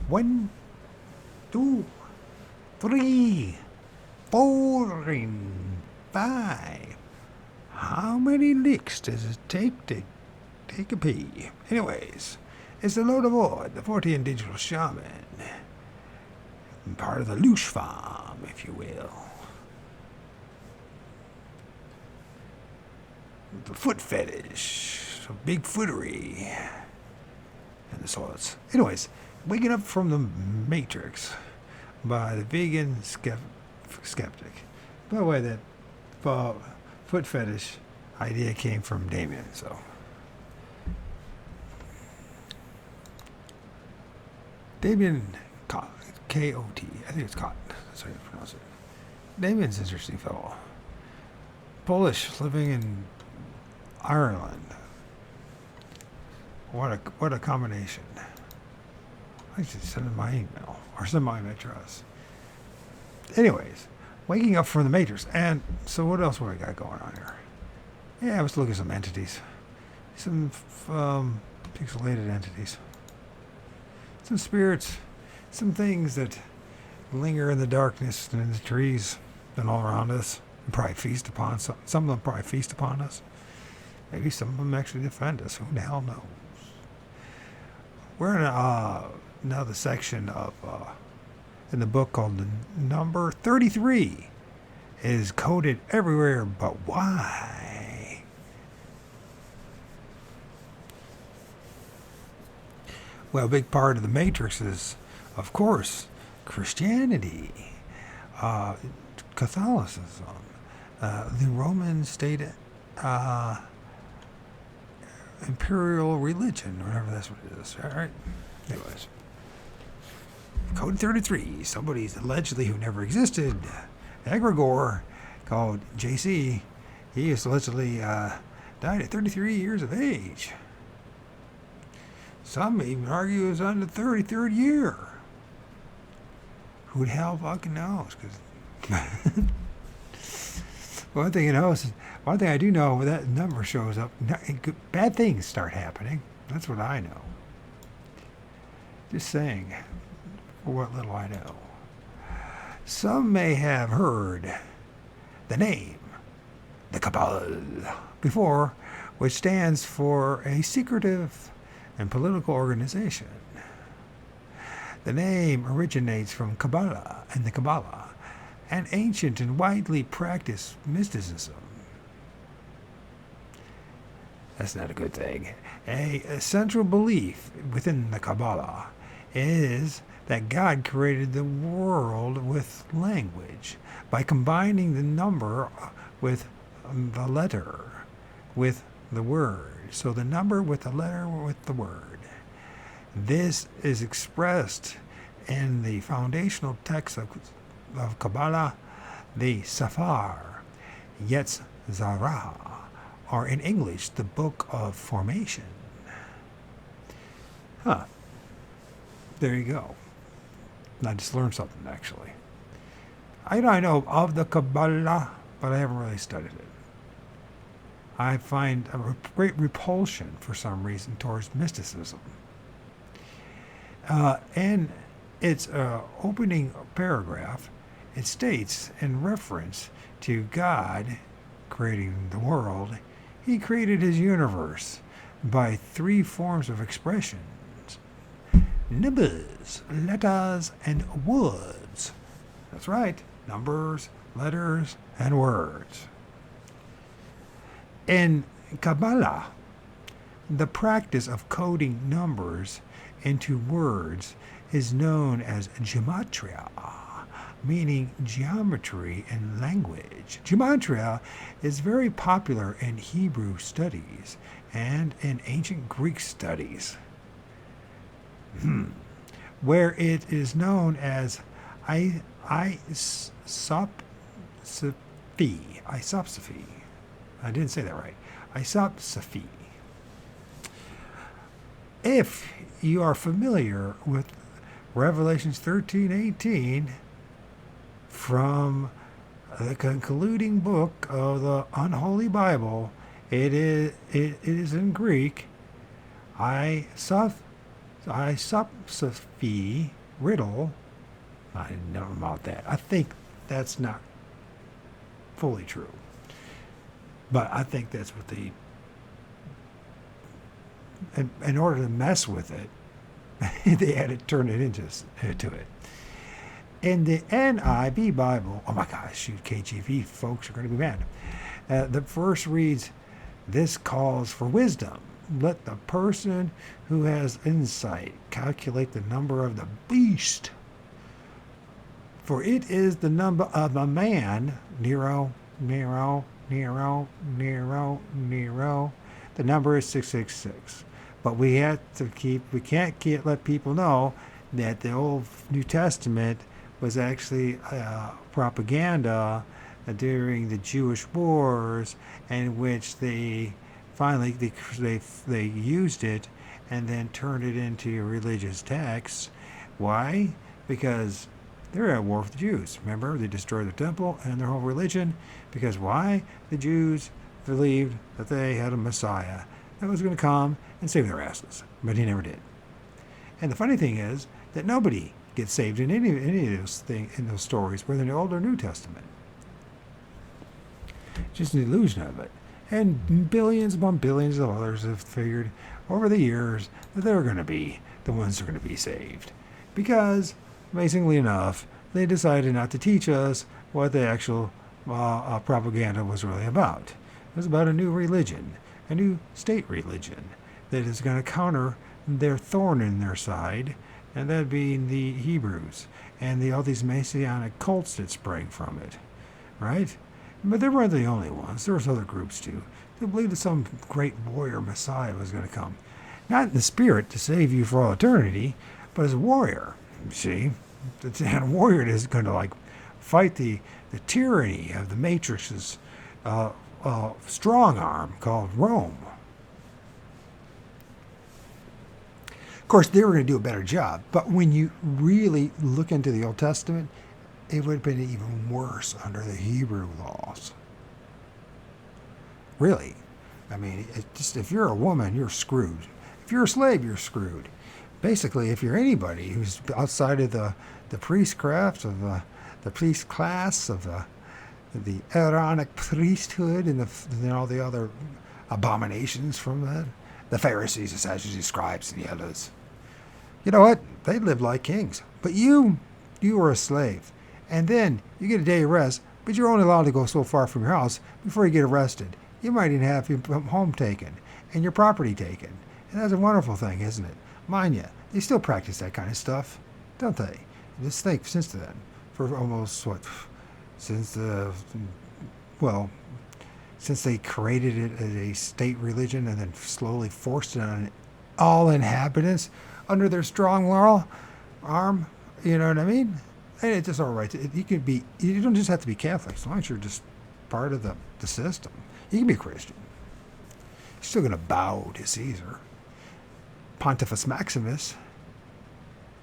One, two, three, four, and five. How many licks does it take to take a pee? Anyways, it's the Lord of Ord, the 14 digital shaman. Part of the Loosh farm, if you will. The foot fetish, a big footery, and the sorts. Anyways, waking up from the Matrix by the vegan skeptic. By the way, that foot fetish idea came from Damien, so. Damien K-O-T. I think it's Cott. That's how you pronounce it. Damien's an interesting fellow. Polish, living in Ireland. What a combination. I should send him my email. Or send my address. Anyways, waking up from the Matrix. And so what else we got going on here? Yeah, I was looking at some entities. Some pixelated entities. Some spirits. Some things that linger in the darkness and in the trees and all around us. And probably feast upon some of them probably feast upon us. Maybe some of them actually defend us. Who the hell knows? We're in another section of in the book called the number 33 is coded everywhere, but why? Well, a big part of the Matrix is, of course, Christianity, Catholicism, the Roman state imperial religion, or whatever that's what it is. All right. Anyways, Code 33. Somebody's allegedly who never existed, egregore, called JC. He is allegedly died at 33 years of age. Some even argue it's on the 33rd year. Who the hell fucking knows? Because one thing I do know, when that number shows up, bad things start happening. That's what I know. Just saying, for what little I know. Some may have heard the name, the Kabbalah, before, which stands for a secretive and political organization. The name originates from Kabbalah and the Kabbalah, an ancient and widely practiced mysticism. That's not a good thing. A central belief within the Kabbalah is that God created the world with language by combining the number with the letter with the word. So the number with the letter with the word. This is expressed in the foundational text of Kabbalah, the Safar, Yetzirah, or in English, the Book of Formation. Huh. There you go. I just learned something, actually. I know of the Kabbalah, but I haven't really studied it. I find a great repulsion, for some reason, towards mysticism. In its opening paragraph, it states, in reference to God creating the world, He created His universe by three forms of expressions: numbers, letters, and words. That's right, numbers, letters, and words. In Kabbalah, the practice of coding numbers into words is known as gematria, meaning geometry in language. Gematria is very popular in Hebrew studies and in ancient Greek studies, where it is known as isopsophy. I didn't say that right. Isopsophy. If you are familiar with Revelations 13:18 from the concluding book of the Unholy Bible, it is in Greek, isopsophy, isopsephy riddle. I didn't know about that. I think that's not fully true, but I think that's what they, in order to mess with it, they had to turn it into it. In the NIV Bible, oh my gosh, shoot, KJV folks are going to be mad. The verse reads, "This calls for wisdom. Let the person who has insight calculate the number of the beast. For it is the number of a man." Nero. The number is 666. But we can't let people know that the Old New Testament was actually propaganda during the Jewish wars, in which they finally they used it and then turned it into a religious text. Why? Because they're at war with the Jews. Remember, they destroyed the temple and their whole religion. Because why? The Jews believed that they had a Messiah that was going to come and save their asses, but he never did. And the funny thing is that nobody gets saved in any of those things in those stories, whether in the Old or New Testament. Just an illusion of it. And billions upon billions of others have figured over the years that they're going to be the ones who are going to be saved. Because, amazingly enough, they decided not to teach us what the actual propaganda was really about. It was about a new religion, a new state religion that is going to counter their thorn in their side, and that being the Hebrews and all these Messianic cults that sprang from it, right? But they weren't the only ones. There was other groups too. They believed that some great warrior Messiah was going to come, not in the spirit to save you for all eternity, but as a warrior. You see, and a warrior is going to fight the tyranny of the Matrix's strong arm called Rome. Of course, they were going to do a better job, but when you really look into the Old Testament, it would have been even worse under the Hebrew laws. Really. I mean, if you're a woman, you're screwed. If you're a slave, you're screwed. Basically, if you're anybody who's outside of the priestcraft, of the priest class, of the Aaronic priesthood, and all the other abominations from that, the Pharisees, the Sadducees, the scribes, and the others, you know what? They lived like kings. But you were a slave. And then you get a day of rest, but you're only allowed to go so far from your house before you get arrested. You might even have your home taken and your property taken. And that's a wonderful thing, isn't it? Mind you, they still practice that kind of stuff, don't they? Just think, since then, for almost, since they created it as a state religion and then slowly forced it on all inhabitants under their strong moral arm, you know what I mean? And it's just all right. You don't just have to be Catholic, as long as you're just part of the system. You can be a Christian. You're still going to bow to Caesar. Pontifex Maximus,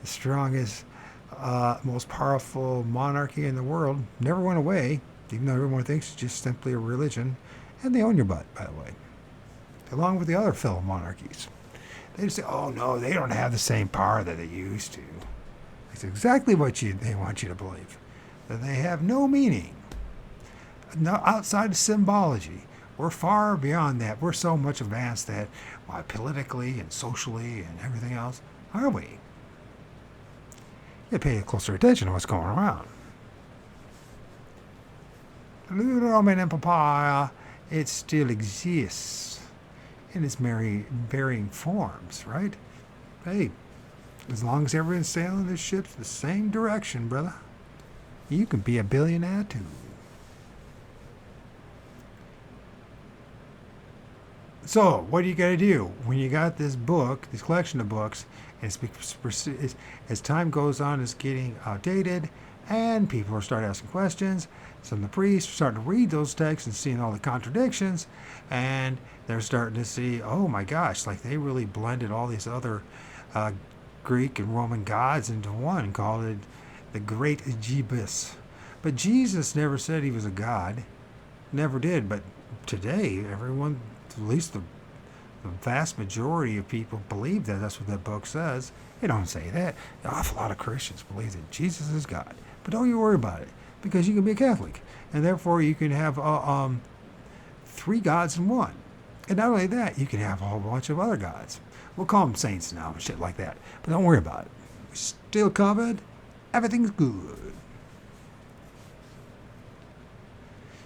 the strongest, most powerful monarchy in the world, never went away, even though everyone thinks it's just simply a religion. And they own your butt, by the way, along with the other fellow monarchies. They just say, oh no, they don't have the same power that they used to. It's exactly what they want you to believe. That they have no meaning. No, outside of symbology. We're far beyond that. We're so much advanced that, politically and socially and everything else, are we? You pay closer attention to what's going around. The Roman Empire, it still exists in its varying forms, right? Hey, as long as everyone's sailing this ship the same direction, brother, you can be a billionaire too. So, what do you got to do when you got this book, this collection of books, and as time goes on, it's getting outdated, and people are starting asking questions. Some of the priests are starting to read those texts and seeing all the contradictions, and they're starting to see, oh my gosh, they really blended all these other Greek and Roman gods into one and called it the Great Aegibus. But Jesus never said he was a god. Never did. But today, everyone, at least the vast majority of people believe that. That's what that book says. It don't say that. An awful lot of Christians believe that Jesus is God. But don't you worry about it, because you can be a Catholic, and therefore you can have three gods in one. And not only that, you can have a whole bunch of other gods. We'll call them saints now and shit like that. But don't worry about it. We're still covered. Everything's good.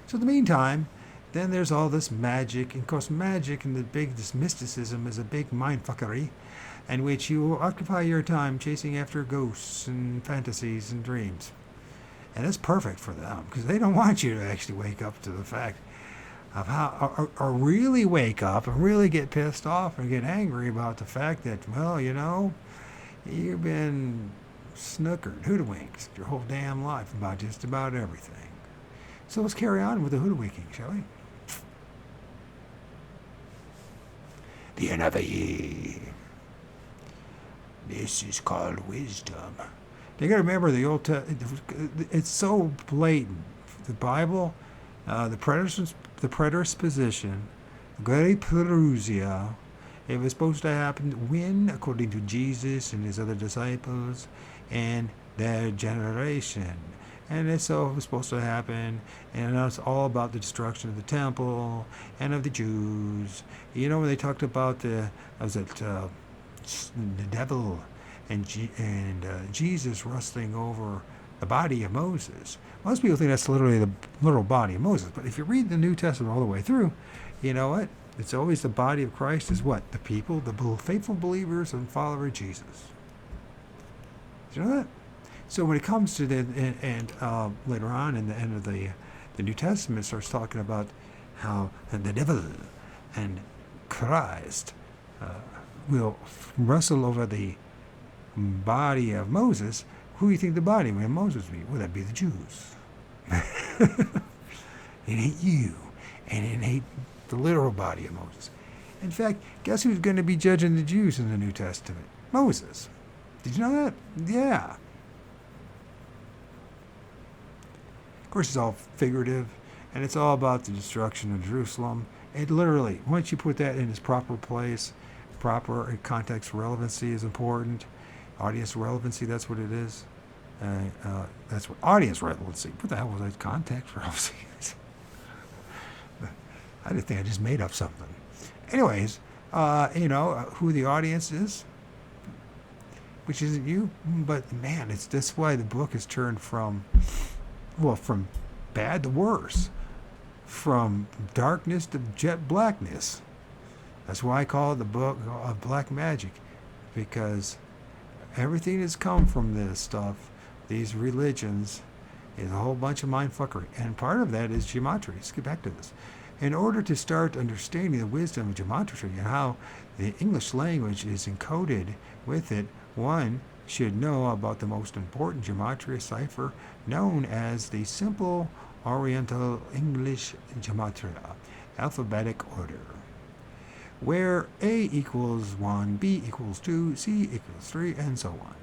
So in the meantime, then there's all this magic. And of course, magic and this mysticism is a big mindfuckery in which you will occupy your time chasing after ghosts and fantasies and dreams. And it's perfect for them, because they don't want you to actually wake up to the fact of how, or really wake up and really get pissed off and get angry about the fact that, well, you've been snookered, hoodwinked your whole damn life about just about everything. So let's carry on with the hoodwinking, shall we? The NIV. This is called wisdom. You got to remember the Old Testament. It's so blatant. The Bible, the preterist position, great Perusia. It was supposed to happen when, according to Jesus and his other disciples, and their generation. And it's so it was supposed to happen, and it's all about the destruction of the temple and of the Jews. When they talked about the devil and Jesus rustling over the body of Moses. Most people think that's literally the literal body of Moses, but if you read the New Testament all the way through, you know what? It's always the body of Christ is what? The people, the faithful believers and followers of Jesus. Do you know that? So when it comes to later on in the end of the New Testament starts talking about how the devil and Christ will wrestle over the body of Moses. Who do you think the body of Moses would be? Well, that'd be the Jews. It ain't you, and it ain't the literal body of Moses. In fact, guess who's going to be judging the Jews in the New Testament? Moses. Did you know that? Yeah. Of course, it's all figurative, and it's all about the destruction of Jerusalem. It literally, once you put that in its proper place, proper context relevancy is important. Audience relevancy, that's what it is. That's what audience relevancy. What the hell was that? Context relevancy. I didn't think I just made up something. Anyways, who the audience is, which isn't you, but man, that's why the book has turned from bad to worse, from darkness to jet blackness. That's why I call it the book of black magic, because everything that's come from this stuff, these religions, is a whole bunch of mindfuckery. And part of that is gematria. Let's get back to this. In order to start understanding the wisdom of gematria and how the English language is encoded with it, one should know about the most important gematria cipher known as the Simple Oriental English Gematria, alphabetic order, where A equals 1, B equals 2, C equals 3, and so on.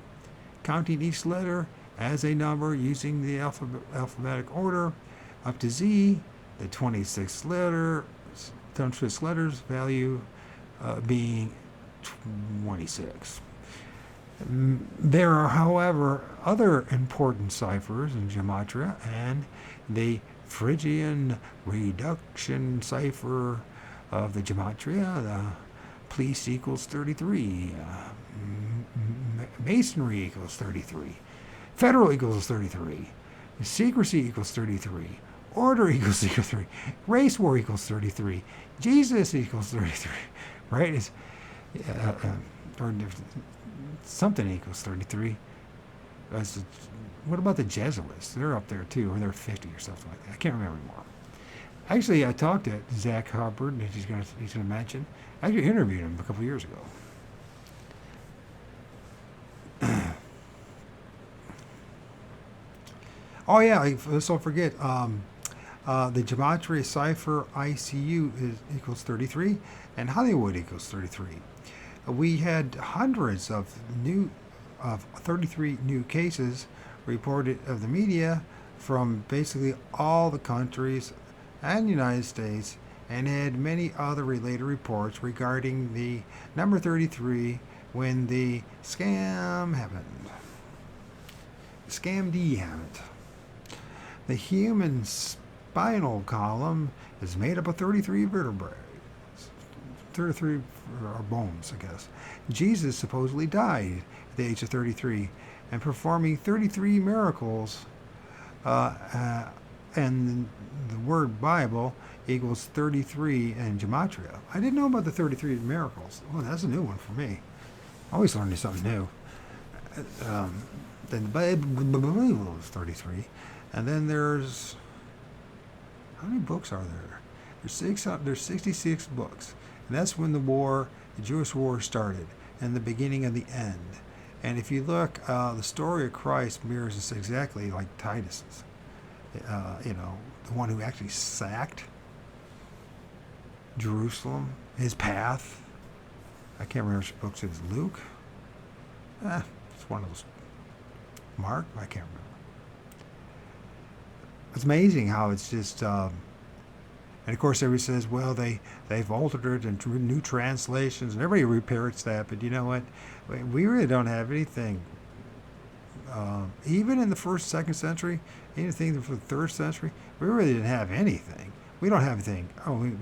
Counting each letter as a number using the alphabetic order up to Z, the 26th letters value being 26. There are, however, other important ciphers in gematria, and the Phrygian reduction cipher of the gematria, the Plice equals 33, Masonry equals 33, Federal equals 33, Secrecy equals 33, Order equals 33, Race War equals 33, Jesus equals 33, right? It's, or something equals 33. What about the Jesuits? They're up there too, or they're 50 or something like that. I can't remember anymore. Actually, I talked to Zach Hubbard, and he's going to mention. I actually interviewed him a couple of years ago. Oh yeah, let's don't forget. The gematria cipher ICU equals 33, and Hollywood equals 33. We had hundreds of 33 new cases reported of the media from basically all the countries and the United States and had many other related reports regarding the number 33 when the scam happened. Scam D happened. The human spinal column is made up of 33 vertebrae. 33 bones, I guess. Jesus supposedly died at the age of 33 and performing 33 miracles. And the word Bible equals 33 in gematria. I didn't know about the 33 miracles. Oh, that's a new one for me. Always learning something new. Then the Bible is 33. And then there's, how many books are there? There's 66 books. And that's when the Jewish war started, and the beginning of the end. And if you look, the story of Christ mirrors this exactly like Titus's. The one who actually sacked Jerusalem, his path. I can't remember which books it is. Luke? It's one of those. Mark? I can't remember. It's amazing how it's just... and of course, everybody says, well, they've altered it into new translations, and everybody reparrots that. But you know what? We really don't have anything. Even in the first, second century, anything for the third century, we really didn't have anything. We don't have anything.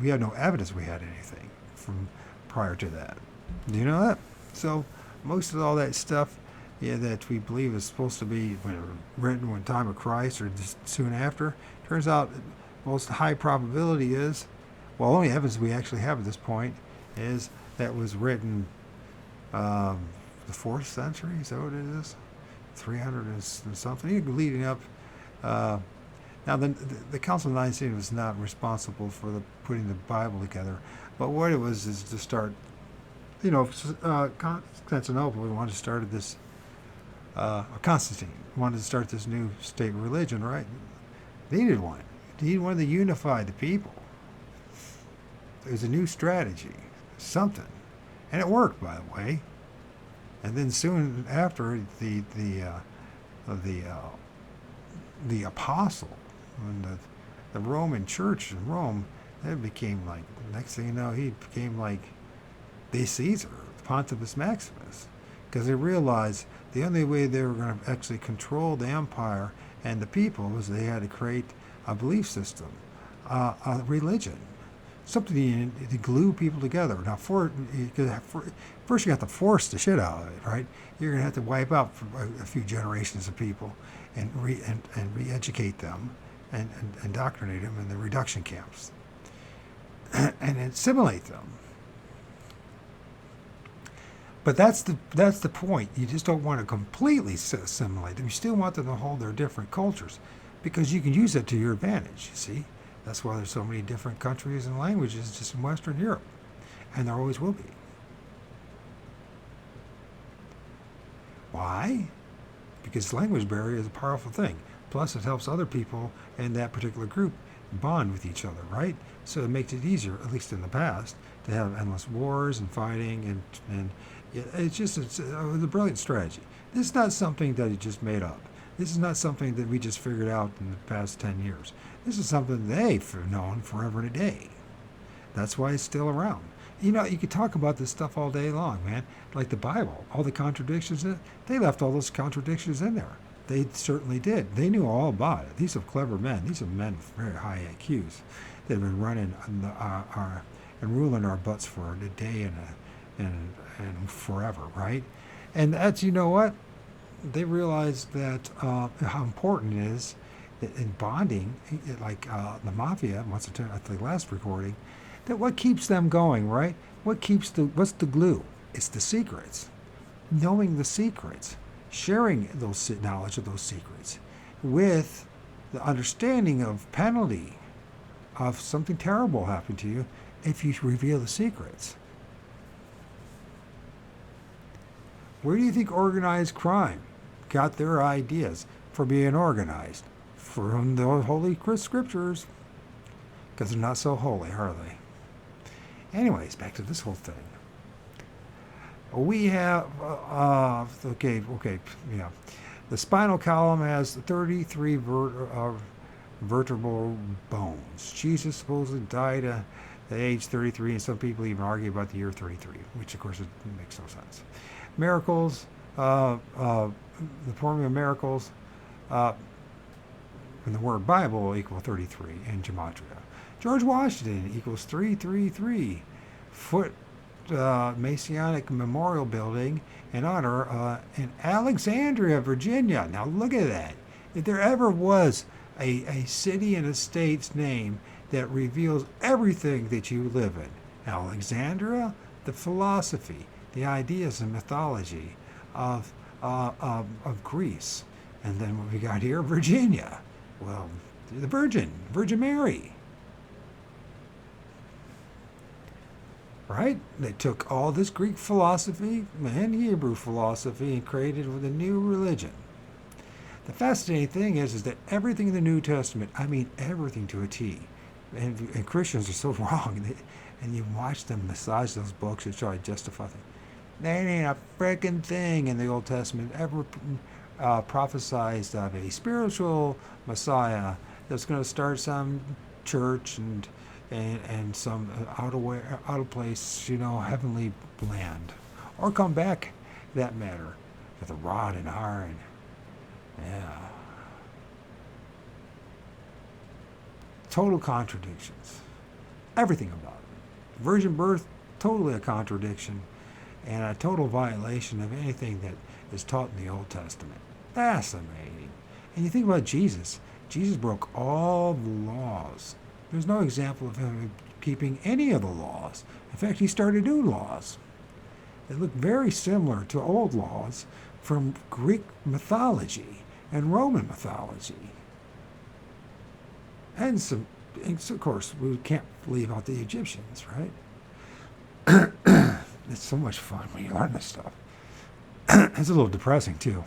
We had no evidence we had anything from prior to that. Do you know that? So most of all that stuff, that we believe is supposed to be written when time of Christ or just soon after, turns out most high probability is, well, only evidence we actually have at this point is that was written the 4th century. Is that what it is? 300 and something, leading up. Now, the Council of Nicaea was not responsible for putting the Bible together, but what it was is to start, Constantinople wanted to start this, Constantine wanted to start this new state religion, right? They needed one. He wanted to unify the people. It was a new strategy, something, and it worked, by the way. And then soon after, the apostle and the Roman Church in Rome, it became like, next thing you know, he became like the Caesar, Pontifex Maximus, because they realized the only way they were going to actually control the empire and the people was they had to create a belief system, a religion, something to glue people together. Now, first you have to force the shit out of it, right? You're going to have to wipe out a few generations of people and re-educate them and indoctrinate them in the reduction camps and assimilate them. But that's the point. You just don't want to completely assimilate them. You still want them to hold their different cultures, because you can use it to your advantage, you see. That's why there's so many different countries and languages just in Western Europe. And there always will be. Why? Because language barrier is a powerful thing. Plus, it helps other people in that particular group bond with each other, right? So it makes it easier, at least in the past, to have endless wars and fighting, and it's a brilliant strategy. This is not something that he just made up. This is not something that we just figured out in the past 10 years. This is something they've known forever and a day. That's why it's still around. You could talk about this stuff all day long, man. Like the Bible, all the contradictions, they left all those contradictions in there. They certainly did. They knew all about it. These are clever men. These are men with very high IQs that have been running and ruling our butts for a day and forever, right? And that's, you know what? They realized that how important it is that in bonding, like the mafia, at the last recording, that what keeps them going, right? What's the glue? It's the secrets. Knowing the secrets. Sharing those knowledge of those secrets with the understanding of penalty of something terrible happening to you if you reveal the secrets. Where do you think organized crime got their ideas for being organized? From the Holy Scriptures. Because they're not so holy, are they? Anyways, back to this whole thing. We have, yeah. The spinal column has 33 vertebral bones. Jesus supposedly died the age 33, and some people even argue about the year 33, which of course makes no sense. Miracles, the formula of miracles, uh, and the word Bible will equal 33 in Gematria. George Washington equals 333. Foot Masonic Memorial Building in honor in Alexandria, Virginia. Now look at that. If there ever was a city and a state's name that reveals everything that you live in, Alexandria, the philosophy, the ideas and mythology of Greece. And then what we got here, Virginia. Well, the Virgin Mary. Right? They took all this Greek philosophy and Hebrew philosophy and created with a new religion. The fascinating thing is that everything in the New Testament, I mean everything to a T, and Christians are so wrong, and you watch them massage those books and try to justify them. There ain't a freaking thing in the Old Testament ever prophesied of a spiritual Messiah that's going to start some church and some out of place, heavenly land, or come back, for that matter, with a rod and iron. Yeah. Total contradictions. Everything about it. Virgin birth, totally a contradiction, and a total violation of anything that is taught in the Old Testament. That's amazing. And you think about Jesus. Jesus broke all the laws. There's no example of him keeping any of the laws. In fact, he started new laws. They look very similar to old laws from Greek mythology and Roman mythology. And of course, we can't leave out the Egyptians, right? It's so much fun when you learn this stuff. It's a little depressing, too.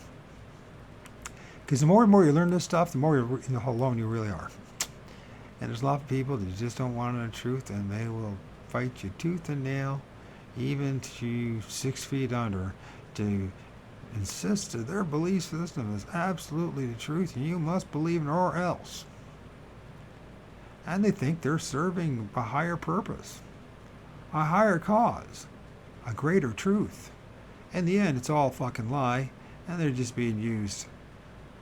Because the more and more you learn this stuff, the more how alone you really are. And there's a lot of people that just don't want to know the truth, and they will fight you tooth and nail, even to 6 feet under, to insist that their belief system is absolutely the truth, and you must believe it or else. And they think they're serving a higher purpose, a higher cause, a greater truth. In the end, it's all a fucking lie, and they're just being used.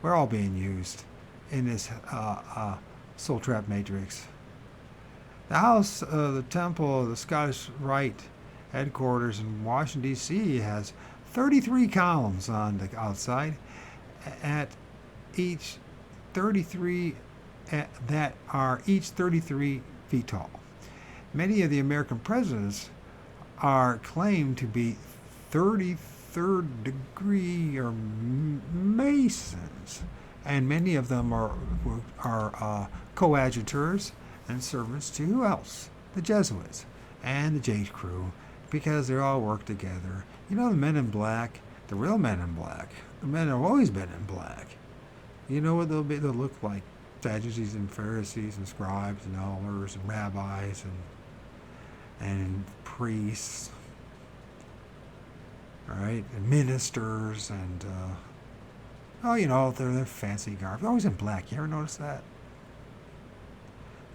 We're all being used in this soul trap matrix. The house, the temple of the Scottish Rite headquarters in Washington, D.C. has 33 columns on the outside, at each 33 that are each 33 feet tall. Many of the American presidents are claimed to be 33rd degree or Masons, and many of them are coadjutors and servants to who else? The Jesuits and the J Crew, because they all work together. The men in black, the real men in black, the men have always been in black. You know what they'll look like? Sadducees and Pharisees and scribes and elders and rabbis and priests, right? And ministers and they're fancy garb. They're always in black. You ever notice that?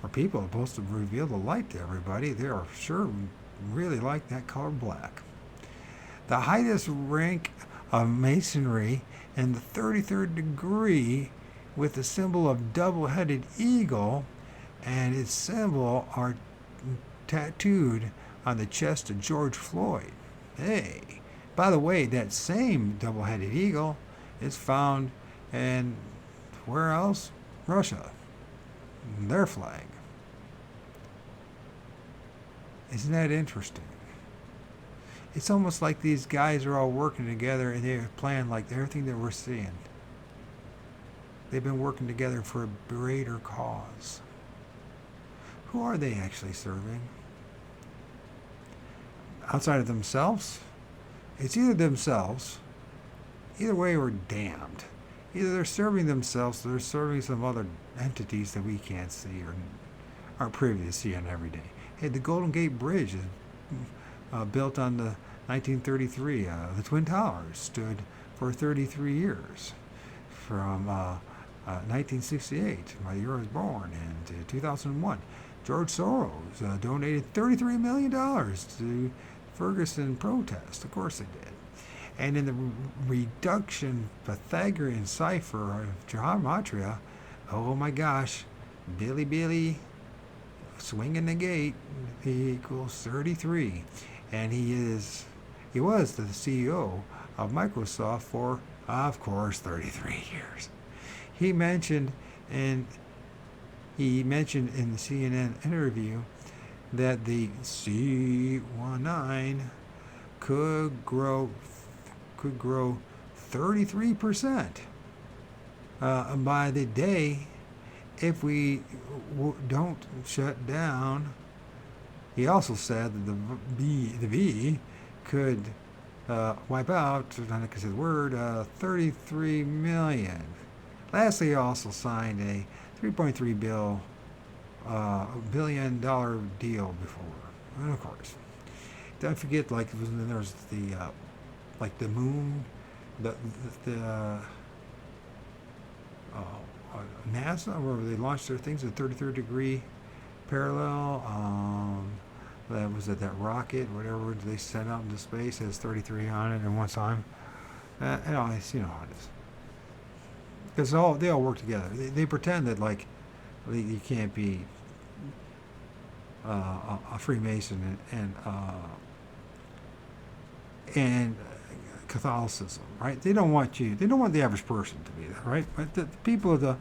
For people are supposed to reveal the light to everybody, they are sure really like that color black. The highest rank of Masonry in the 33rd degree, with the symbol of double-headed eagle and its symbol are tattooed on the chest of George Floyd. Hey, by the way, that same double-headed eagle is found in, where else? Russia. Their flag. Isn't that interesting? It's almost like these guys are all working together and they're planning like everything that we're seeing. They've been working together for a greater cause. Who are they actually serving? Outside of themselves? It's either themselves, either way we're damned. Either they're serving themselves or they're serving some other entities that we can't see or aren't privy to see on every day. Hey, the Golden Gate Bridge is built on the 1933. The Twin Towers stood for 33 years. From 1968, my year I was born, and 2001. George Soros donated $33 million to Ferguson protest. Of course they did. And in the reduction Pythagorean cipher of gematria, oh my gosh, Billy swinging the gate equals 33. And he was the CEO of Microsoft for, of course, 33 years. He mentioned in the CNN interview that the C19 could grow 33% by the day if we don't shut down. He also said that the V could wipe out, I think it's the word, 33 million. Lastly, he also signed a $3.3 billion deal before. And of course, don't forget, like, there's the like the moon, the NASA, where they launched their things at 33rd degree parallel. That was that rocket, whatever they sent out into space, has 33 on it at one time. And always, you know how it is. Because they all work together. They pretend that, like, you can't be a Freemason and Catholicism, right? They don't want the average person to be that, right? But the people, the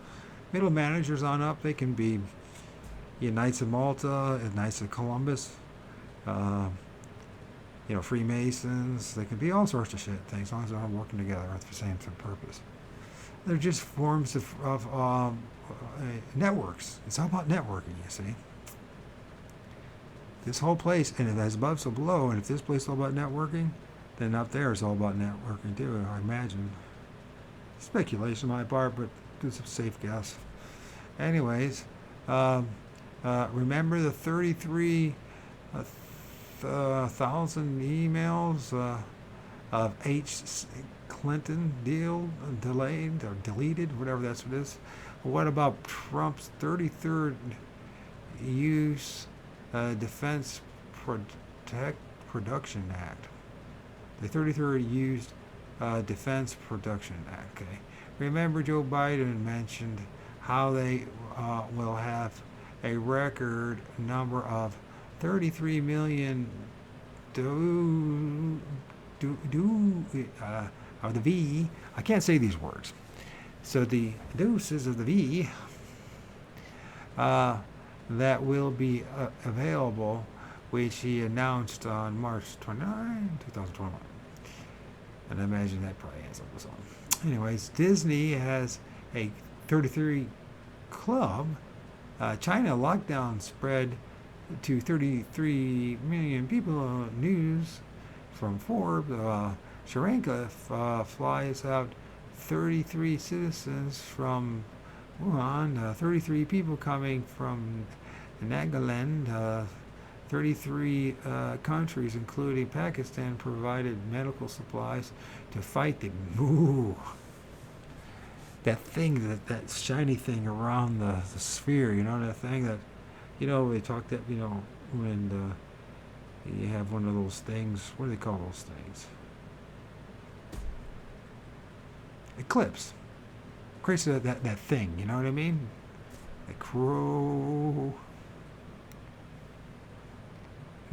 middle managers on up, they can be Knights of Malta, Knights of Columbus, Freemasons. They can be all sorts of shit things, as long as they're all working together with the same purpose. They're just forms of networks. It's all about networking, you see. This whole place, and if that's above, so below, and if this place is all about networking, then up there is all about networking too, I imagine. Speculation on my part, but it's a safe guess. Anyways, remember the 33,000 emails of H. Clinton deal delayed or deleted, whatever that's what it is. What about Trump's 33rd Use Defense Production Act? The 33rd Used Defense Production Act. Okay. Remember, Joe Biden mentioned how they will have a record number of 33 million of the V. I can't say these words. So the doses of the V that will be available, which he announced on March 29, 2021. And I imagine that probably has up with something. Anyways, Disney has a 33 club. China lockdown spread to 33 million people. News from Forbes. Sri Lanka flies out 33 citizens from Wuhan. 33 people coming from Nagaland. 33 countries, including Pakistan, provided medical supplies to fight the that thing, that shiny thing around the sphere, that thing that, they talk that, when you have one of those things, what do they call those things? Eclipse. Crazy that thing, you know what I mean? The crow.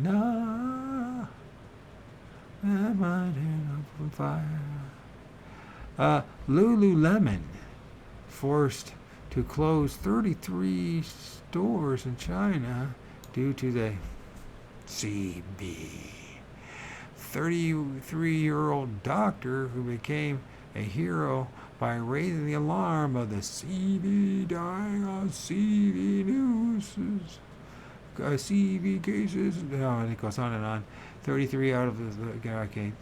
Nah, am I up on fire? Lululemon forced to close 33 stores in China due to the CB. 33-year-old doctor who became a hero by raising the alarm of the CB dying on CB news. CV cases. No, it goes on and on. 33 out of the okay.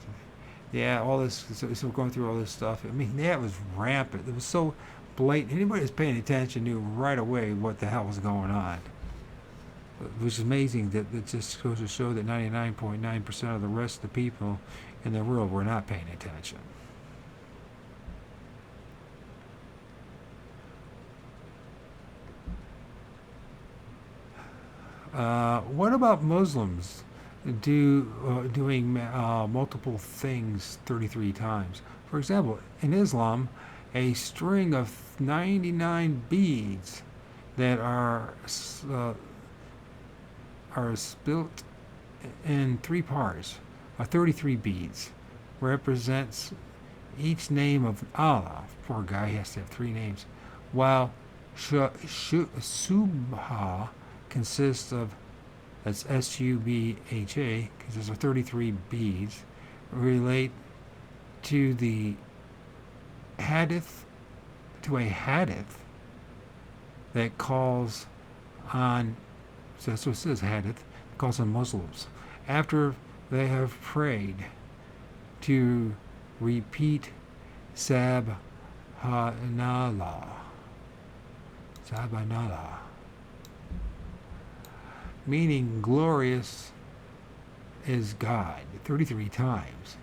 Yeah, all this. So going through all this stuff. I mean, that was rampant. It was so blatant. Anybody who's paying attention knew right away what the hell was going on. Which is amazing that it just goes to show that 99.9% of the rest of the people in the world were not paying attention. What about Muslims doing multiple things 33 times? For example, in Islam, a string of 99 beads that are split in three parts, 33 beads, represents each name of Allah. Poor guy, he has to have three names. While Subha consists of, that's Subha, consists of 33 beads, relate to the hadith, to a hadith that calls on, so that's what it says, hadith, calls on Muslims after they have prayed to repeat Subhanallah. Subhanallah. Meaning glorious is God 33 times.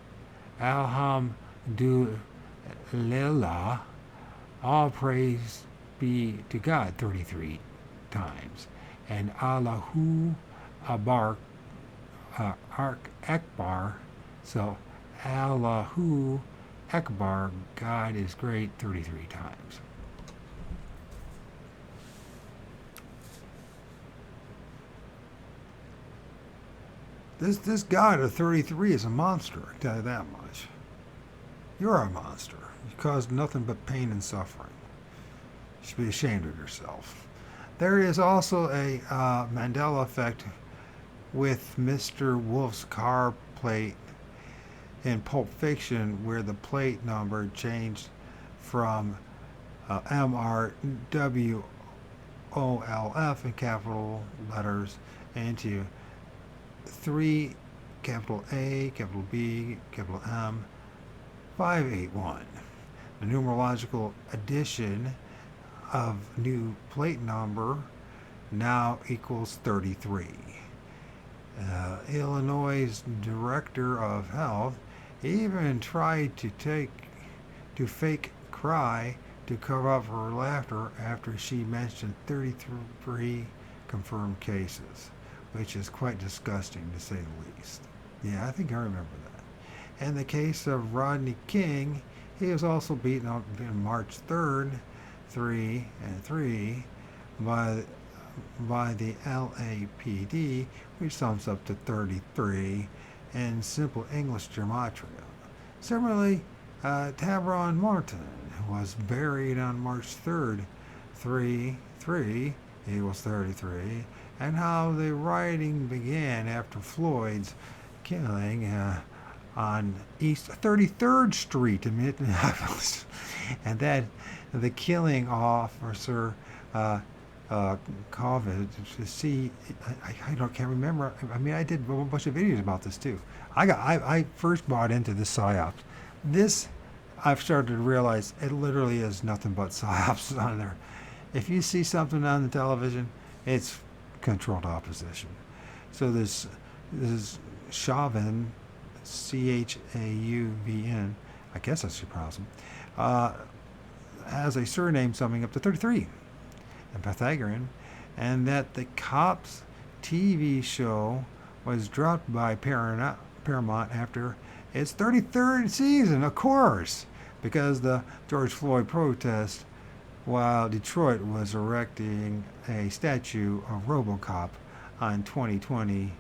Alhamdulillah, all praise be to God 33 times. And Allahu Akbar, so Allahu Akbar, God is great 33 times. This God of 33 is a monster, I tell you that much. You're a monster. You caused nothing but pain and suffering. You should be ashamed of yourself. There is also a Mandela effect with Mr. Wolf's car plate in Pulp Fiction, where the plate number changed from MRWOLF in capital letters into 3 capital A, capital B, capital M, 581. The numerological addition of new plate number now equals 33. Illinois' director of health even tried to fake cry to cover up her laughter after she mentioned 33 confirmed cases, which is quite disgusting to say the least. Yeah, I think I remember that. In the case of Rodney King, he was also beaten up on March 3rd, 3 and 3, by the LAPD, which sums up to 33 in simple English gematria. Similarly, Tavron Martin was buried on March 3rd, 3 equals 33, and how the rioting began after Floyd's killing on East 33rd Street in Minneapolis, and that the killing officer COVID. See, I can't remember. I mean, I did a bunch of videos about this too. I first bought into this psyops. This, I've started to realize it literally is nothing but psyops on there. If you see something on the television, it's controlled opposition. So this Chauvin, Chauvn, I guess that's your pronounce him, has a surname summing up to 33. And Pythagorean, and that the Cops TV show was dropped by Paramount after its 33rd season, of course, because the George Floyd protest while Detroit was erecting a statue of RoboCop on 2020,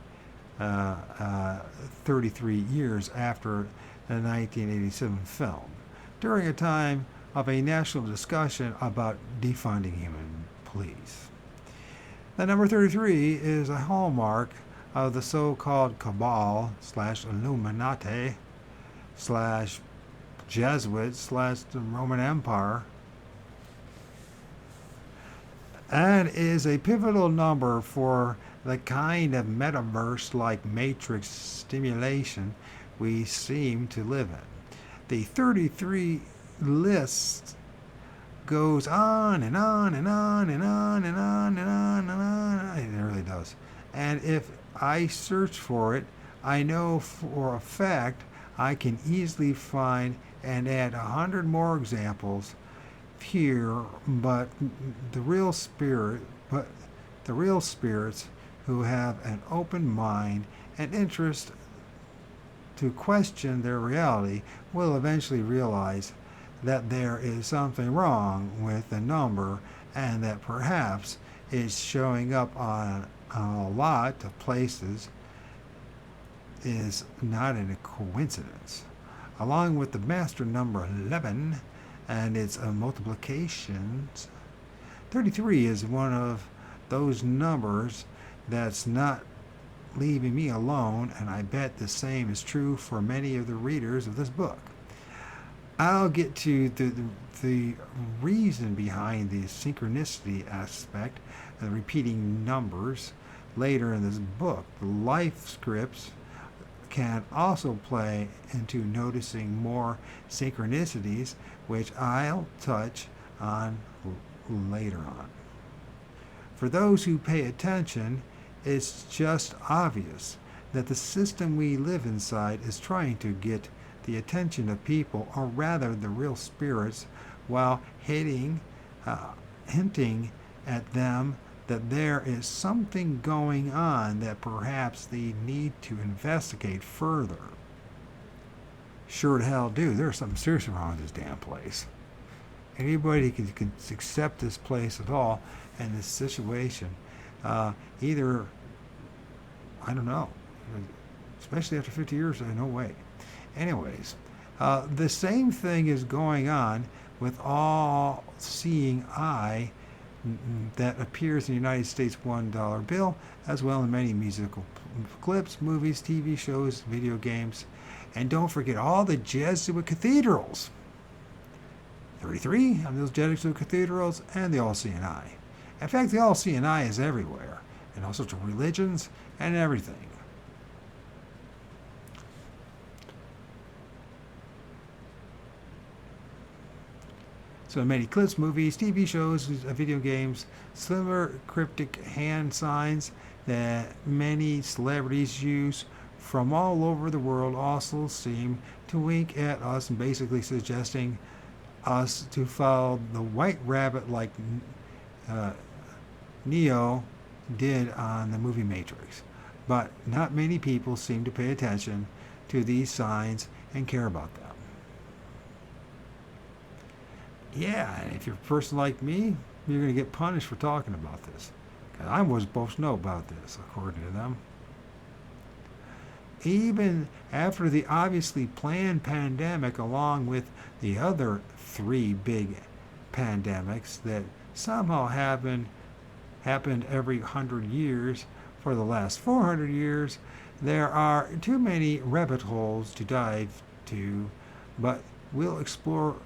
33 years after the 1987 film, during a time of a national discussion about defunding human police. The number 33 is a hallmark of the so-called cabal / Illuminati / Jesuits / the Roman Empire, and is a pivotal number for the kind of metaverse-like matrix stimulation we seem to live in. The 33 list goes on and on and on and on and on and on and on. It really does. And if I search for it, I know for a fact I can easily find and add 100 more examples here, but the real spirits who have an open mind and interest to question their reality will eventually realize that there is something wrong with the number and that perhaps it's showing up on a lot of places is not a coincidence. Along with the master number 11 and its multiplications, 33 is one of those numbers that's not leaving me alone, and I bet the same is true for many of the readers of this book. I'll get to the reason behind the synchronicity aspect and repeating numbers later in this book. The life scripts can also play into noticing more synchronicities, which I'll touch on later on. For those who pay attention, it's just obvious that the system we live inside is trying to get the attention of people, or rather the real spirits, while hinting at them that there is something going on that perhaps they need to investigate further. Sure to hell do. There's something seriously wrong with this damn place. Anybody can accept this place at all and this situation, either, I don't know, especially after 50 years, no way. Anyways, the same thing is going on with all-seeing eye that appears in the United States $1 bill, as well as many musical clips, movies, TV shows, video games, and don't forget all the Jesuit cathedrals. 33 of those Jesuit cathedrals and the all-seeing eye. In fact, the all-seeing eye is everywhere, in all sorts of religions and everything. So many clips, movies, TV shows, video games, similar cryptic hand signs that many celebrities use from all over the world also seem to wink at us and basically suggesting us to follow the white rabbit like Neo did on the movie Matrix. But not many people seem to pay attention to these signs and care about them. Yeah, and if you're a person like me, you're going to get punished for talking about this. Because I was supposed to know about this, according to them. Even after the obviously planned pandemic, along with the other 3 big pandemics that somehow happened every 100 years for the last 400 years, there are too many rabbit holes to dive to, but we'll explore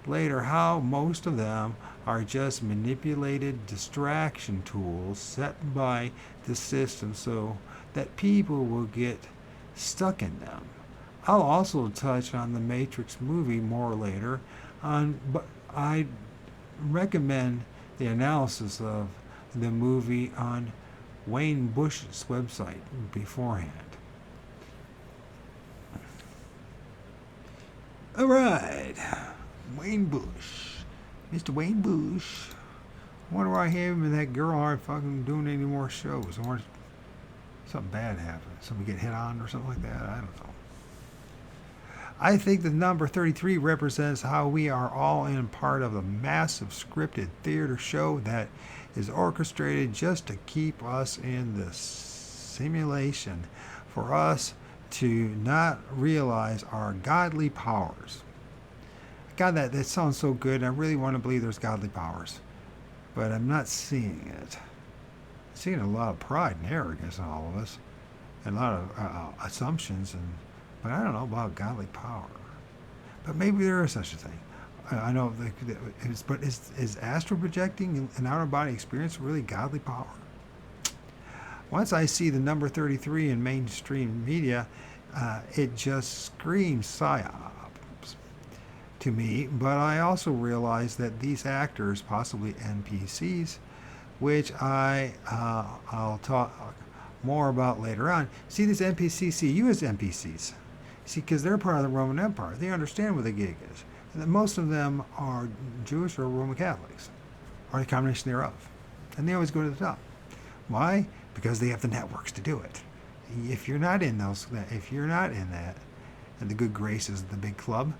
later how most of them are just manipulated distraction tools set by the system so that people will get stuck in them. I'll also touch on the Matrix movie more later on, but I recommend the analysis of the movie on Wayne Bush's website beforehand. All right. Wayne Bush. Mr. Wayne Bush. I wonder why him and that girl aren't fucking doing any more shows. I wonder something bad happened. Somebody get hit on or something like that. I don't know. I think the number 33 represents how we are all in part of a massive scripted theater show that is orchestrated just to keep us in this simulation, for us to not realize our godly powers. God, that sounds so good. I really want to believe there's godly powers, but I'm not seeing it. I'm seeing a lot of pride and arrogance in all of us, and a lot of assumptions, but I don't know about godly power. But maybe there is such a thing. I know, but is astral projecting an outer body experience really godly power? Once I see the number 33 in mainstream media, it just screams psyops to me, but I also realize that these actors, possibly NPCs, which I'll talk more about later on, see these NPCs see you as NPCs. See, because they're part of the Roman Empire. They understand what the gig is. And most of them are Jewish or Roman Catholics, or a combination thereof. And they always go to the top. Why? because they have the networks to do it. If you're not in those, if you're not in that, and the good graces of the big club,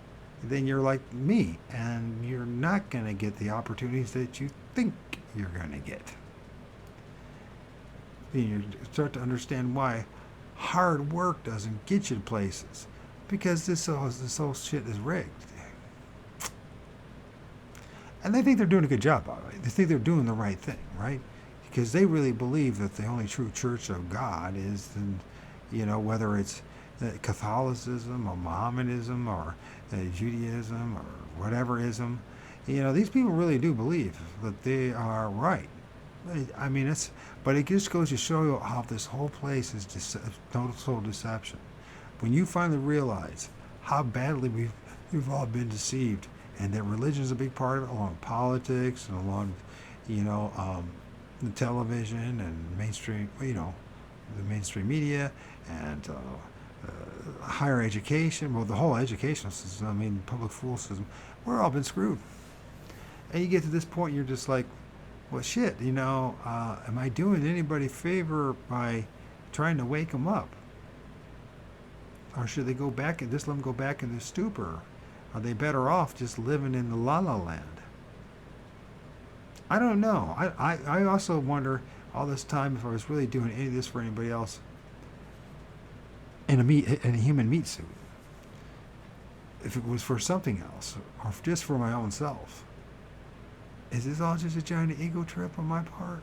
then you're like me, and you're not going to get the opportunities that you think you're going to get. Then you start to understand why hard work doesn't get you to places, because this whole shit is rigged. And they think they're doing a good job, by the way. They think they're doing the right thing, right? Because they really believe that the only true church of God is, whether it's Catholicism or Mohammedanism or Judaism or whateverism. These people really do believe that they are right. I mean, but it just goes to show you how this whole place is total deception. When you finally realize how badly we've all been deceived, and that religion is a big part of it, along with politics and along, the television and mainstream, the mainstream media and higher education, well, the whole educational system, public school system, we're all been screwed. And you get to this point, you're just like, well, shit, am I doing anybody a favor by trying to wake them up? Or should they go back and just let them go back in their stupor? Are they better off just living in the la-la land? I don't know. I also wonder all this time if I was really doing any of this for anybody else in a human meat suit. If it was for something else, or just for my own self. Is this all just a giant ego trip on my part?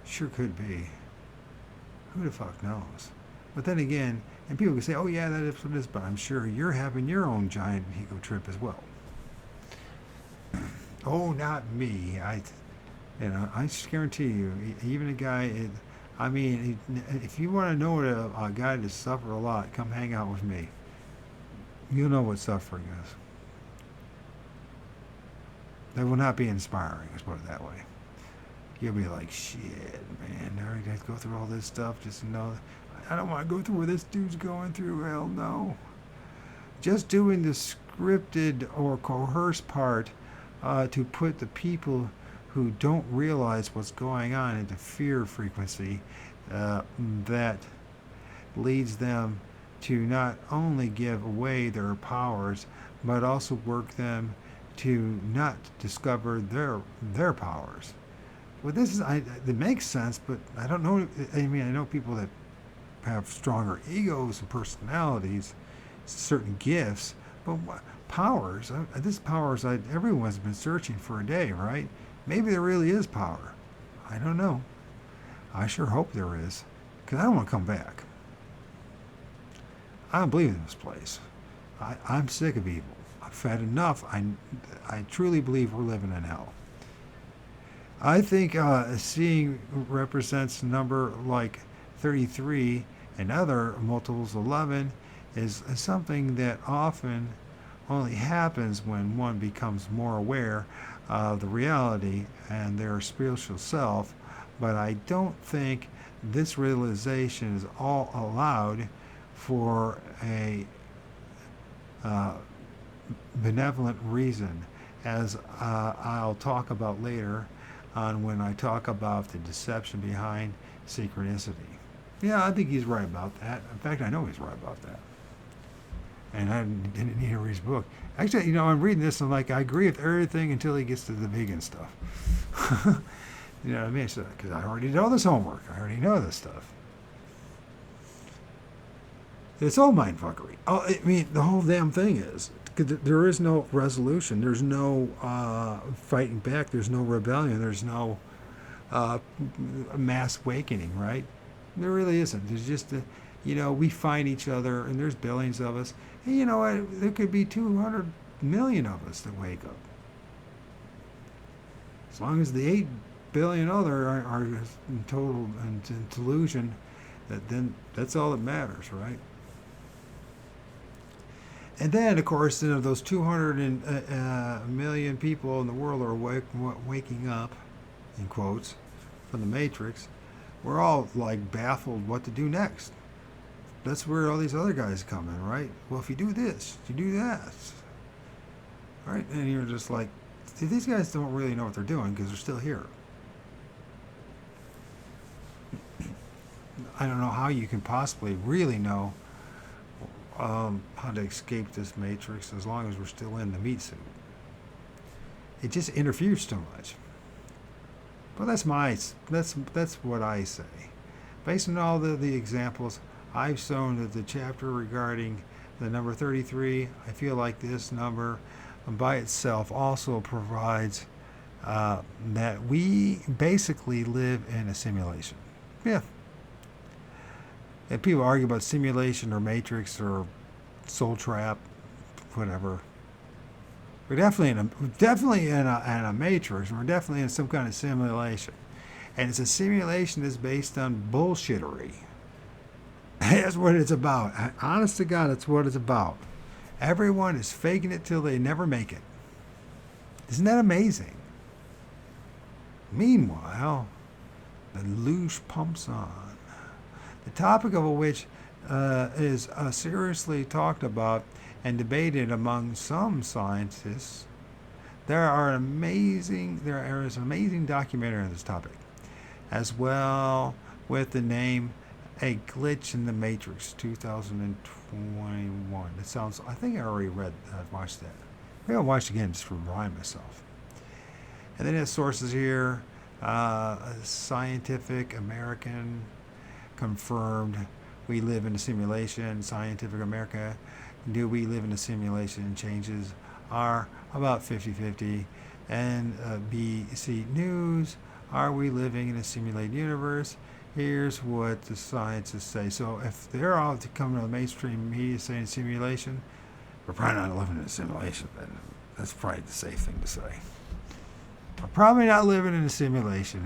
Sure could be. Who the fuck knows? But then again, and people can say, oh yeah, that is what it is, but I'm sure you're having your own giant ego trip as well. Oh, not me. I just guarantee you, even a guy, if you want to know what a guy that suffered a lot, come hang out with me. You'll know what suffering is. That will not be inspiring, let's put it that way. You'll be like, shit, man, now you guys go through all this stuff just to know. I don't want to go through what this dude's going through. Hell no. Just doing the scripted or coerced part to put the people who don't realize what's going on into fear frequency that leads them to not only give away their powers, but also work them to not discover their powers. Well, it makes sense, but I don't know. I know people that have stronger egos and personalities, certain gifts, but powers. This powers everyone's been searching for a day, right? Maybe there really is power. I don't know. I sure hope there is, because I don't want to come back. I don't believe in this place. I'm sick of evil. I've had enough. I truly believe we're living in hell. I think seeing represents a number like 33 and other multiples of 11 is something that often only happens when one becomes more aware of the reality and their spiritual self. But I don't think this realization is all allowed for a benevolent reason, as I'll talk about later on when I talk about the deception behind synchronicity. Yeah, I think he's right about that. In fact, I know he's right about that. And I didn't need to read his book. Actually, I'm reading this and I agree with everything until he gets to the vegan stuff. You know what I mean? Because I already know this homework. I already know this stuff. It's all mindfuckery. The whole damn thing is. There is no resolution. There's no fighting back. There's no rebellion. There's no mass awakening, right? There really isn't. There's just, we find each other, and there's billions of us. And you know what? There could be 200 million of us that wake up. As long as the 8 billion other are in total delusion, then that's all that matters, right? And then, of course, those 200 million people in the world are waking up, in quotes, from the Matrix. We're all baffled what to do next. That's where all these other guys come in, right? Well, if you do this, you do that, right? And you're just like, see, these guys don't really know what they're doing because they're still here. I don't know how you can possibly really know how to escape this matrix as long as we're still in the meat suit. It just interferes too much. But that's what I say. Based on all the examples, I've shown that the chapter regarding the number 33, I feel like this number by itself also provides that we basically live in a simulation. Yeah. And people argue about simulation or matrix or soul trap, whatever. We're definitely in a matrix. We're definitely in some kind of simulation. And it's a simulation that's based on bullshittery. That's what it's about. Honest to God, that's what it's about. Everyone is faking it till they never make it. Isn't that amazing? Meanwhile, the luge pumps on. The topic of which is seriously talked about and debated among some scientists. There is an amazing documentary on this topic, as well with the name A Glitch in the Matrix 2021. It sounds, I think I already watched that. Maybe I'll watch it again just to remind myself. And then it has sources here, Scientific American confirmed we live in a simulation. Scientific America, do we live in a simulation? Changes are about 50-50. And NBC News, are we living in a simulated universe? Here's what the scientists say. So if they're all to come to the mainstream media saying simulation, we're probably not living in a simulation. But that's probably the safe thing to say. We're probably not living in a simulation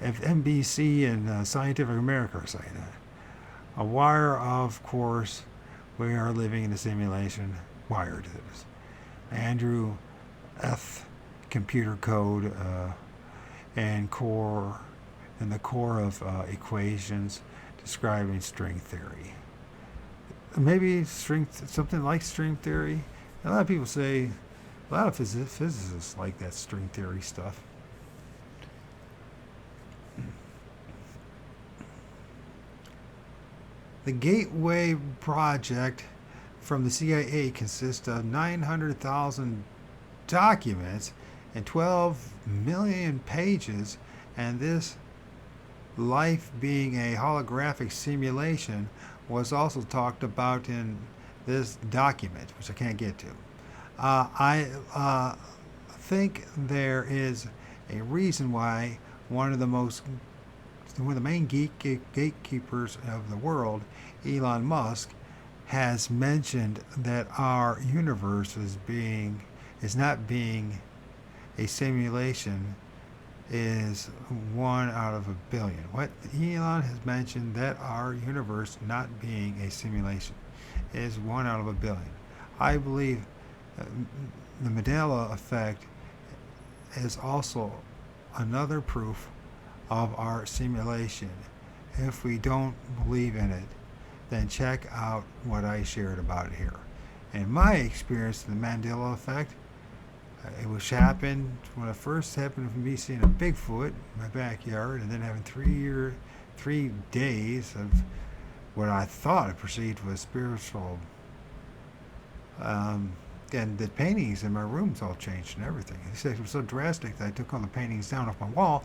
if NBC and Scientific America are saying that. A wire, of course, we are living in a simulation. Wired is. Andrew F. Computer code and the core of equations describing string theory. Maybe something like string theory. A lot of people say, a lot of physicists like that string theory stuff. The Gateway Project from the CIA consists of 900,000 documents and 12 million pages, and this life being a holographic simulation was also talked about in this document, which I can't get to. I think there is a reason why one of the main gatekeepers of the world, Elon Musk, has mentioned that our universe is not being a simulation, is 1 out of a billion. What Elon has mentioned that our universe not being a simulation is 1 out of a billion. I believe the Mandela effect is also another proof of our simulation. If we don't believe in it, then check out what I shared about it here. In my experience, the Mandela effect, it was happened when it first happened for me seeing a Bigfoot in my backyard, and then having 3 days of what I thought I perceived was spiritual. And the paintings in my rooms all changed and everything. It was so drastic that I took all the paintings down off my wall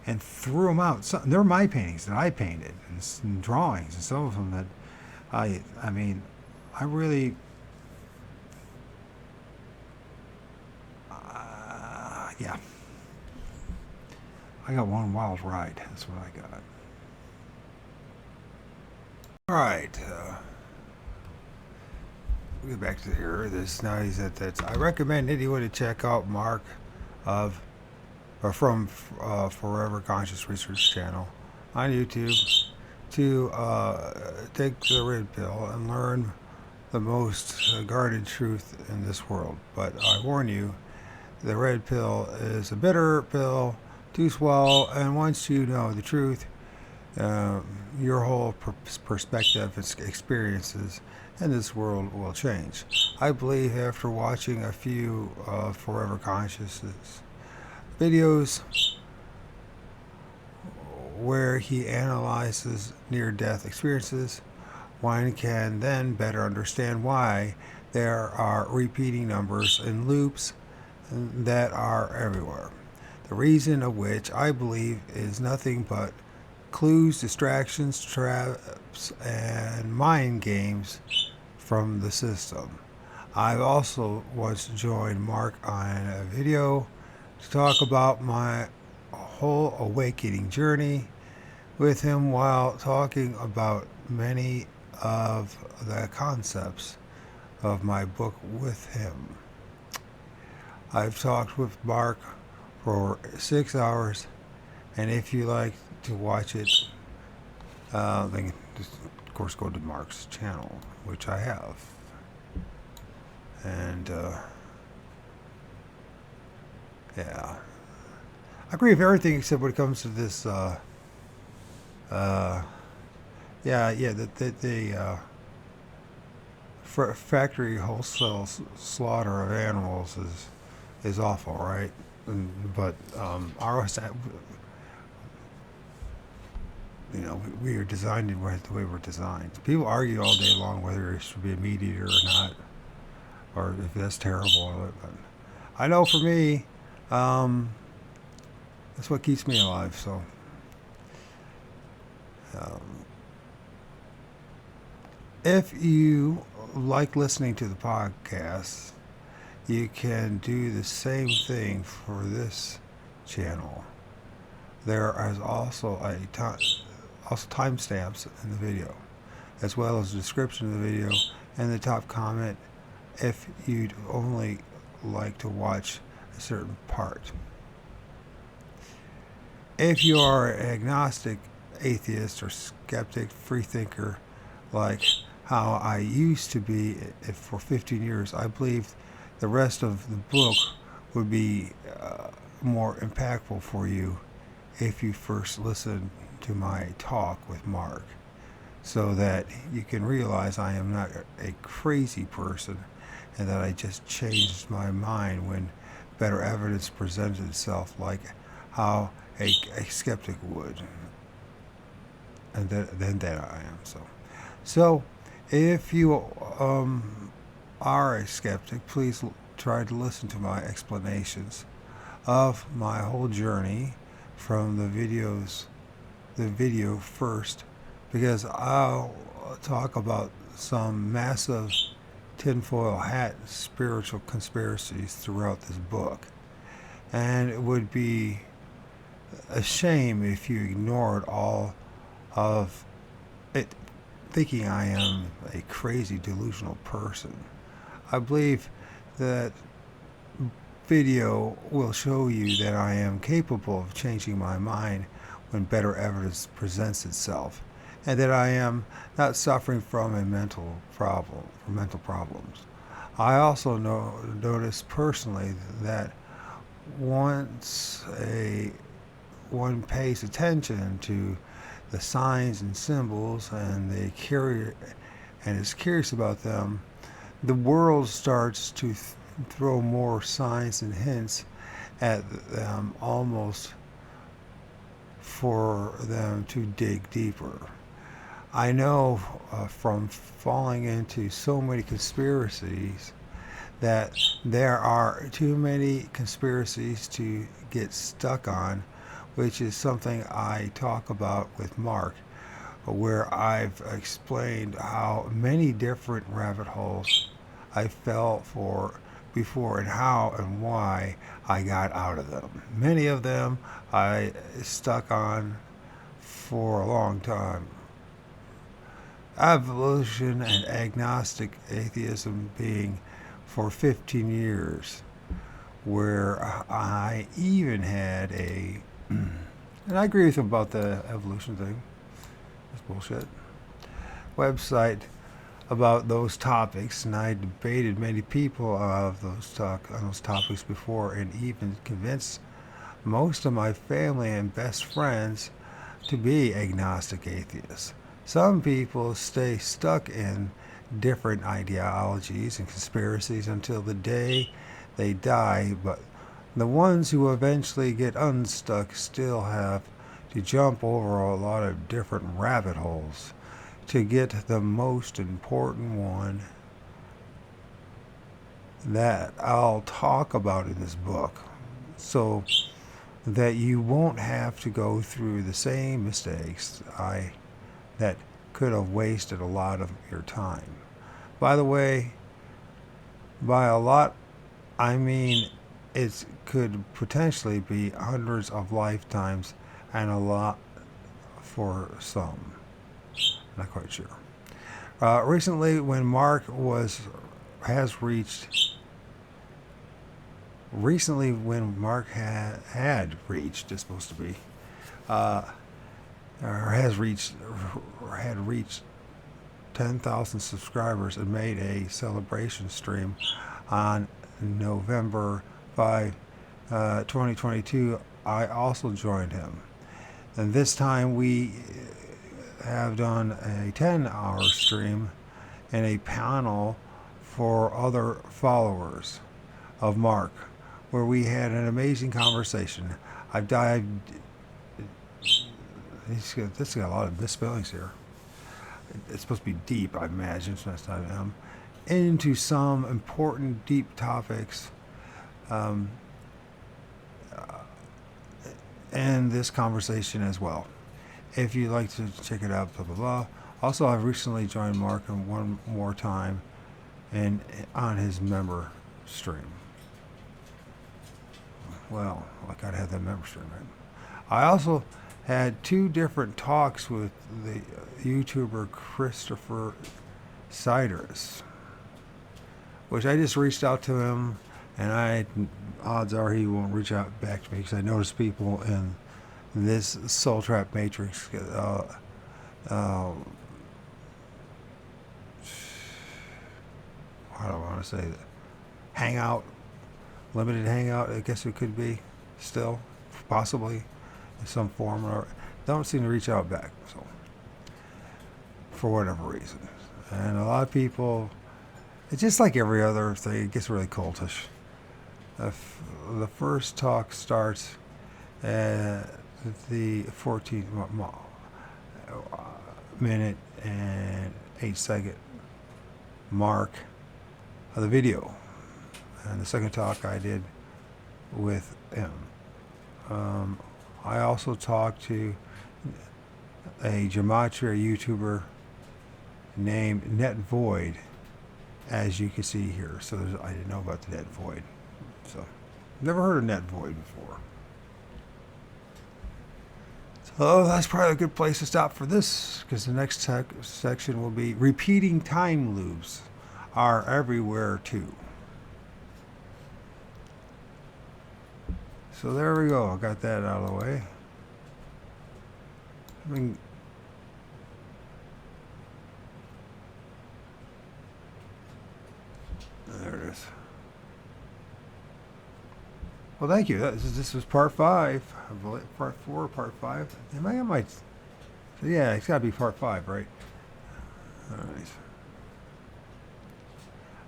and threw them out. They're my paintings that I painted and drawings, and some of them that I really, yeah. I got one wild ride. That's what I got. All right. We'll get back to here. This now is that I recommend anyone to check out Mark from Forever Conscious Research channel on YouTube to take the red pill and learn the most guarded truth in this world. But I warn you, the red pill is a bitter pill to swallow, and once you know the truth, your whole perspective and experiences in this world will change. I believe after watching a few Forever Consciousness videos, where he analyzes near-death experiences. One can then better understand why there are repeating numbers and loops that are everywhere. The reason of which I believe is nothing but clues, distractions, traps, and mind games from the system. I've also once joined Mark on a video to talk about my whole awakening journey with him while talking about many of the concepts of my book with him. I've talked with Mark for 6 hours, and if you like to watch it, then just, of course, go to Mark's channel, which I have. And yeah, I agree with everything except when it comes to this. The factory wholesale slaughter of animals is awful, right? But our, we are designed the way we're designed. People argue all day long whether it should be a meat eater or not, or if that's terrible. But I know for me, that's what keeps me alive. So, if you like listening to the podcast, you can do the same thing for this channel. There is also timestamps in the video, as well as a description of the video and the top comment if you'd only like to watch a certain part. If you are an agnostic, atheist, or skeptic, freethinker, like how I used to be for 15 years, I believe the rest of the book would be more impactful for you if you first listen to my talk with Mark, so that you can realize I am not a crazy person and that I just changed my mind when better evidence presented itself, like how a skeptic would. And then that I am. So if you are a skeptic, please try to listen to my explanations of my whole journey from the video first, because I'll talk about some massive tinfoil hat spiritual conspiracies throughout this book, and it would be a shame if you ignored all of it, thinking I am a crazy delusional person. I believe that video will show you that I am capable of changing my mind when better evidence presents itself, and that I am not suffering from a mental problems. I also noticed personally that once one pays attention to the signs and symbols and is curious about them, the world starts to throw more signs and hints at them, almost for them to dig deeper. I know from falling into so many conspiracies that there are too many conspiracies to get stuck on, which is something I talk about with Mark, where I've explained how many different rabbit holes I fell for before and how and why I got out of them. Many of them I stuck on for a long time. Evolution and agnostic atheism being for 15 years, where I even had and I agree with him about the evolution thing, that's bullshit, website about those topics, and I debated many people on those topics before, and even convinced most of my family and best friends to be agnostic atheists. Some people stay stuck in different ideologies and conspiracies until the day they die, but the ones who eventually get unstuck still have to jump over a lot of different rabbit holes to get the most important one that I'll talk about in this book, so that you won't have to go through the same mistakes that could have wasted a lot of your time. By the way, by a lot, I mean it could potentially be hundreds of lifetimes and a lot for some. Not quite sure. Recently, when Mark has reached, recently when Mark had reached, it's supposed to be, or had reached 10,000 subscribers and made a celebration stream on November 5, 2022, I also joined him. And this time we have done a 10-hour stream and a panel for other followers of Mark, where we had an amazing conversation. I've dived. This got a lot of misspellings here. It's supposed to be deep, I imagine. So that's not him. Into some important deep topics, in this conversation as well. If you'd like to check it out, blah blah blah. Also, I've recently joined Mark one more time, and on his member stream. Well, I gotta have that member stream, right? I also had 2 different talks with the YouTuber Christopher Siders, which I just reached out to him, and odds are he won't reach out back to me, because I noticed people in this Soul Trap Matrix, how do I want to say that? Hangout, limited hangout, I guess it could be, still, possibly, in some form, or don't seem to reach out back, so, for whatever reason. And a lot of people, it's just like every other thing, it gets really cultish. The first talk starts at the 14th minute and 8-second mark of the video. And the second talk I did with him. I also talked to a gematria YouTuber named Net Void, as you can see here. So I didn't know about the Net Void. So, never heard of Net Void before. So that's probably a good place to stop for this, because the next section will be repeating time loops are everywhere too. So there we go. I got that out of the way. I mean, there it is. Well, thank you. This was part 5. I believe part 4, part 5. I might. Yeah, it's got to be part 5, right? All right.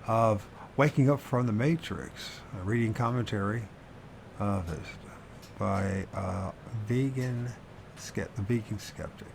Of Waking Up from the Matrix, a reading commentary of it by the Vegan Skeptic.